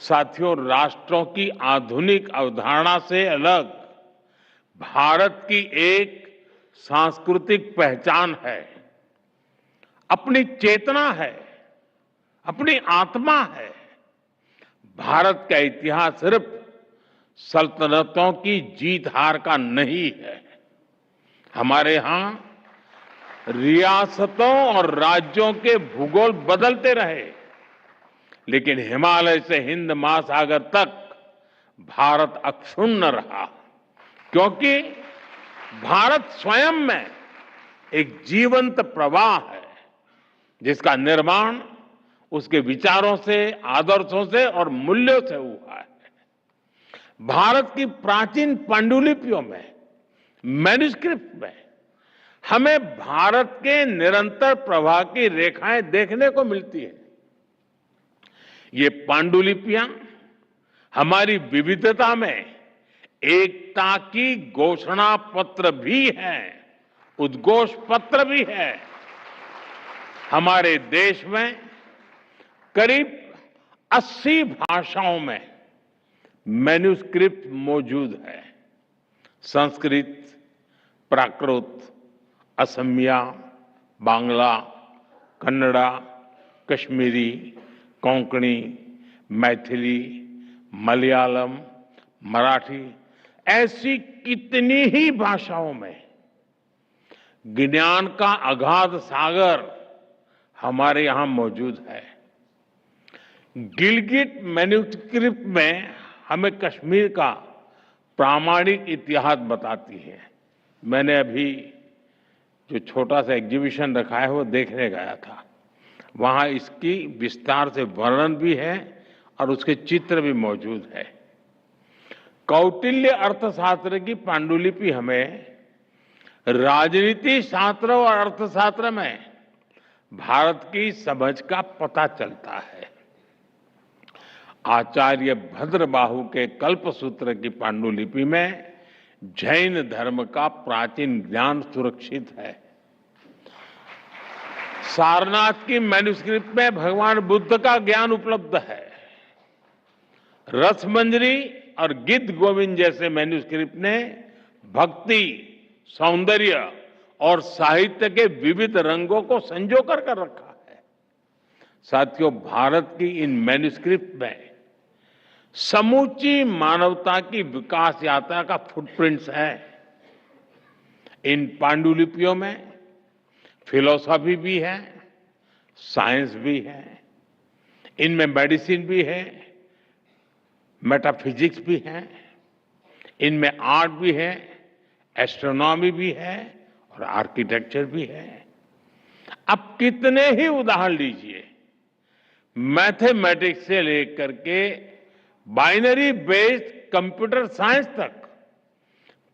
साथियों, राष्ट्रों की आधुनिक अवधारणा से अलग भारत की एक सांस्कृतिक पहचान है, अपनी चेतना है, अपनी आत्मा है। भारत का इतिहास सिर्फ सल्तनतों की जीत हार का नहीं है। हमारे यहां रियासतों और राज्यों के भूगोल बदलते रहे, लेकिन हिमालय से हिंद महासागर तक भारत अक्षुण्ण रहा, क्योंकि भारत स्वयं में एक जीवंत प्रवाह है जिसका निर्माण उसके विचारों से, आदर्शों से और मूल्यों से हुआ है। भारत की प्राचीन पांडुलिपियों में, मैन्युस्क्रिप्ट में हमें भारत के निरंतर प्रवाह की रेखाएं देखने को मिलती है। ये पांडुलिपियां हमारी विविधता में एकता की घोषणा पत्र भी है, उद्घोष पत्र भी है। हमारे देश में करीब 80 भाषाओं में मैन्युस्क्रिप्ट मौजूद है। संस्कृत, प्राकृत, असमिया, बांग्ला, कन्नड़ा, कश्मीरी, कोंकणी, मैथिली, मलयालम, मराठी, ऐसी कितनी ही भाषाओं में ज्ञान का अगाध सागर हमारे यहां मौजूद है। गिलगिट मैन्युस्क्रिप्ट में हमें कश्मीर का प्रामाणिक इतिहास बताती है। मैंने अभी जो छोटा सा एग्जीबिशन रखा है वो देखने गया था। वहां इसकी विस्तार से वर्णन भी है और उसके चित्र भी मौजूद है। कौटिल्य अर्थशास्त्र की पांडुलिपि हमें राजनीति शास्त्र और अर्थशास्त्र में भारत की समझ का पता चलता है। आचार्य भद्रबाहु के कल्पसूत्र की पांडुलिपि में जैन धर्म का प्राचीन ज्ञान सुरक्षित है। सारनाथ की मैन्युस्क्रिप्ट में भगवान बुद्ध का ज्ञान उपलब्ध है। रसमंजरी और गीत गोविंद जैसे मैन्युस्क्रिप्ट ने भक्ति, सौंदर्य और साहित्य के विविध रंगों को संजो कर रखा है। साथियों, भारत की इन मैन्युस्क्रिप्ट में समूची मानवता की विकास यात्रा का फुटप्रिंट्स है। इन पांडुलिपियों में फिलॉसफी भी है, साइंस भी है, इनमें मेडिसिन भी है, मेटाफिजिक्स भी है, इनमें आर्ट भी है, एस्ट्रोनॉमी भी है और आर्किटेक्चर भी है। अब कितने ही उदाहरण लीजिए, मैथमेटिक्स से लेकर के बाइनरी बेस्ड कंप्यूटर साइंस तक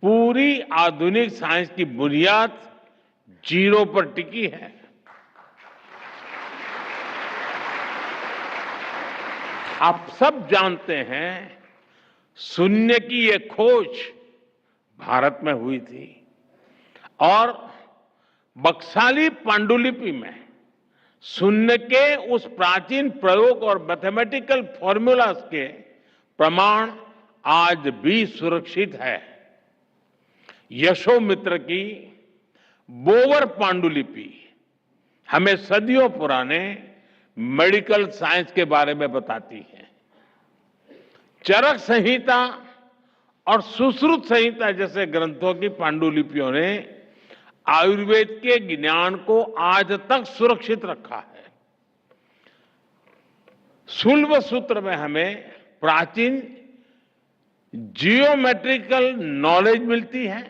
पूरी आधुनिक साइंस की बुनियाद जीरो पर टिकी है। आप सब जानते हैं, शून्य की ये खोज भारत में हुई थी और बक्साली पांडुलिपि में शून्य के उस प्राचीन प्रयोग और मैथमेटिकल फॉर्मूलाज के प्रमाण आज भी सुरक्षित है। यशोमित्र की बोवर पांडुलिपि हमें सदियों पुराने मेडिकल साइंस के बारे में बताती है। चरक संहिता और सुश्रुत संहिता जैसे ग्रंथों की पांडुलिपियों ने आयुर्वेद के ज्ञान को आज तक सुरक्षित रखा है। शुल्ब सूत्र में हमें प्राचीन जियोमेट्रिकल नॉलेज मिलती है।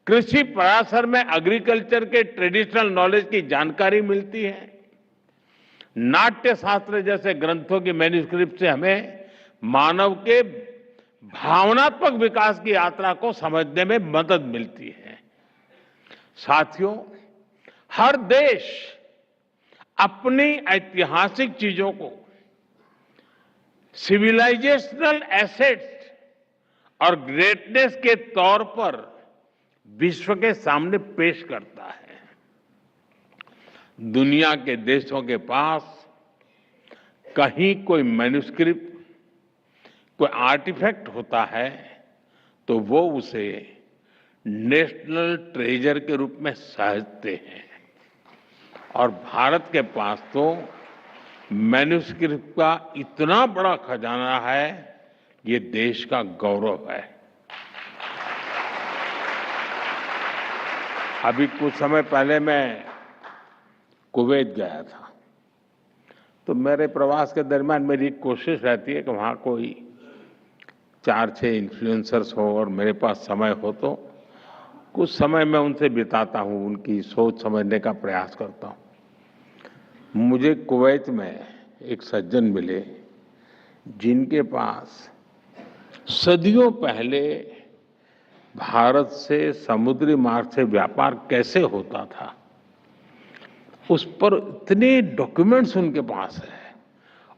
कृषि पराशर में एग्रीकल्चर के ट्रेडिशनल नॉलेज की जानकारी मिलती है। नाट्य शास्त्र जैसे ग्रंथों की मैन्युस्क्रिप्ट से हमें मानव के भावनात्मक विकास की यात्रा को समझने में मदद मिलती है। साथियों, हर देश अपनी ऐतिहासिक चीजों को सिविलाइजेशनल एसेट्स और ग्रेटनेस के तौर पर विश्व के सामने पेश करता है। दुनिया के देशों के पास कहीं कोई मैन्युस्क्रिप्ट, कोई आर्टिफैक्ट होता है तो वो उसे नेशनल ट्रेजर के रूप में सहेजते हैं। और भारत के पास तो मैन्युस्क्रिप्ट का इतना बड़ा खजाना है, ये देश का गौरव है। अभी कुछ समय पहले मैं कुवैत गया था, तो मेरे प्रवास के दरमियान मेरी कोशिश रहती है कि वहाँ कोई 4-6 इन्फ्लुएंसर्स हो और मेरे पास समय हो तो कुछ समय मैं उनसे बिताता हूँ, उनकी सोच समझने का प्रयास करता हूँ। मुझे कुवैत में एक सज्जन मिले जिनके पास सदियों पहले भारत से समुद्री मार्ग से व्यापार कैसे होता था, उस पर इतने डॉक्यूमेंट्स उनके पास है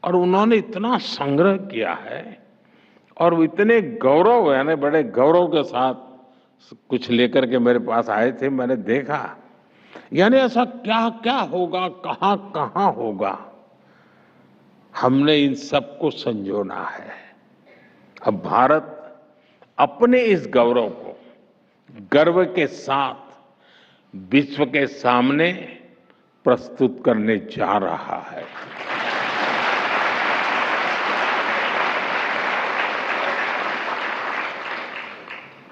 और उन्होंने इतना संग्रह किया है और वो इतने गौरव, यानी बड़े गौरव के साथ कुछ लेकर के मेरे पास आए थे। मैंने देखा, यानी ऐसा क्या क्या होगा, कहां कहां होगा, हमने इन सबको संजोना है। अब भारत अपने इस गौरव को गर्व के साथ विश्व के सामने प्रस्तुत करने जा रहा है।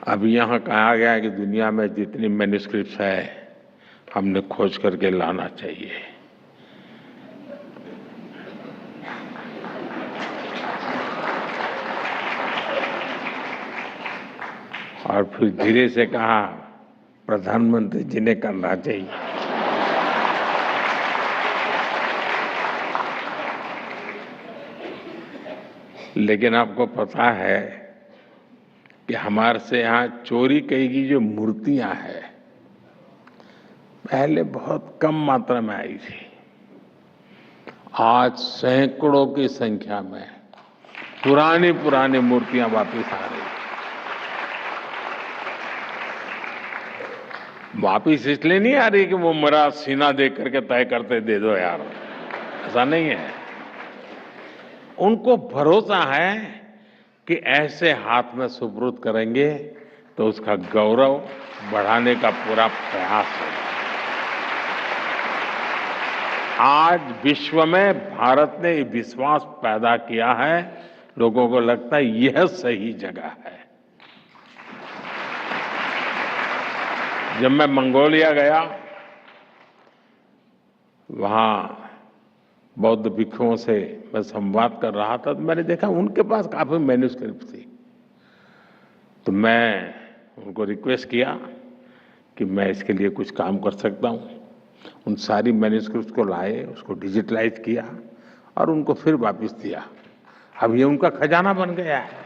अभी यहां कहा गया है कि दुनिया में जितनी मैन्युस्क्रिप्ट्स है हमने खोज करके लाना चाहिए। और फिर धीरे से कहा प्रधानमंत्री जी ने करना चाहिए। लेकिन आपको पता है कि हमारे से यहाँ चोरी की गई जो मूर्तियां हैं पहले बहुत कम मात्रा में आई थी, आज सैकड़ों की संख्या में पुरानी पुरानी मूर्तियां वापस आ रही। वापिस इसलिए नहीं आ रही कि वो मेरा सीना देख करके तय करते दे दो यार, ऐसा नहीं है। उनको भरोसा है कि ऐसे हाथ में सुपुर्द करेंगे तो उसका गौरव बढ़ाने का पूरा प्रयास होगा। आज विश्व में भारत ने विश्वास पैदा किया है, लोगों को लगता है यह सही जगह है। जब मैं मंगोलिया गया, वहां बौद्ध भिक्षुओं से मैं संवाद कर रहा था, तो मैंने देखा उनके पास काफी मैन्युस्क्रिप्ट थी। तो मैं उनको रिक्वेस्ट किया कि मैं इसके लिए कुछ काम कर सकता हूं। उन सारी मैन्युस्क्रिप्ट को लाए, उसको डिजिटलाइज किया और उनको फिर वापस दिया। अब ये उनका खजाना बन गया है।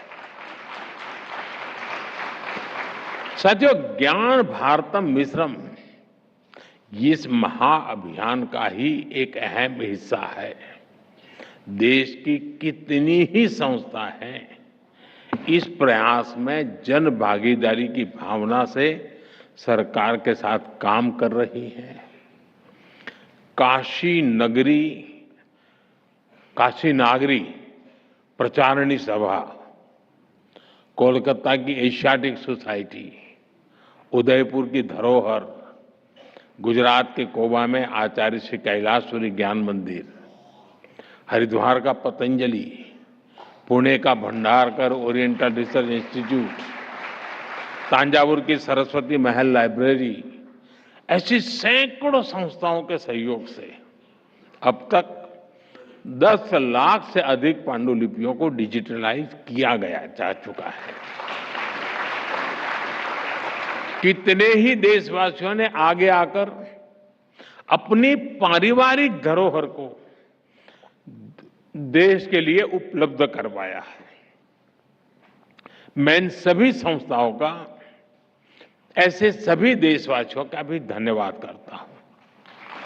साथियों, ज्ञान भारतम मिश्रम इस महाअभियान का ही एक अहम हिस्सा है। देश की कितनी ही संस्था हैं इस प्रयास में जन भागीदारी की भावना से सरकार के साथ काम कर रही हैं। काशी नागरी प्रचारणी सभा, कोलकाता की एशियाटिक सोसाइटी, उदयपुर की धरोहर, गुजरात के कोबा में आचार्य श्री कैलाशपुरी ज्ञान मंदिर, हरिद्वार का पतंजलि, पुणे का Bhandarkar oriental research institute, Thanjavur की सरस्वती महल लाइब्रेरी, ऐसी सैकड़ों संस्थाओं के सहयोग से अब तक 10 लाख से अधिक पांडुलिपियों को डिजिटलाइज किया गया जा चुका है। कितने ही देशवासियों ने आगे आकर अपनी पारिवारिक धरोहर को देश के लिए उपलब्ध करवाया है। मैं इन सभी संस्थाओं का, ऐसे सभी देशवासियों का भी धन्यवाद करता हूं।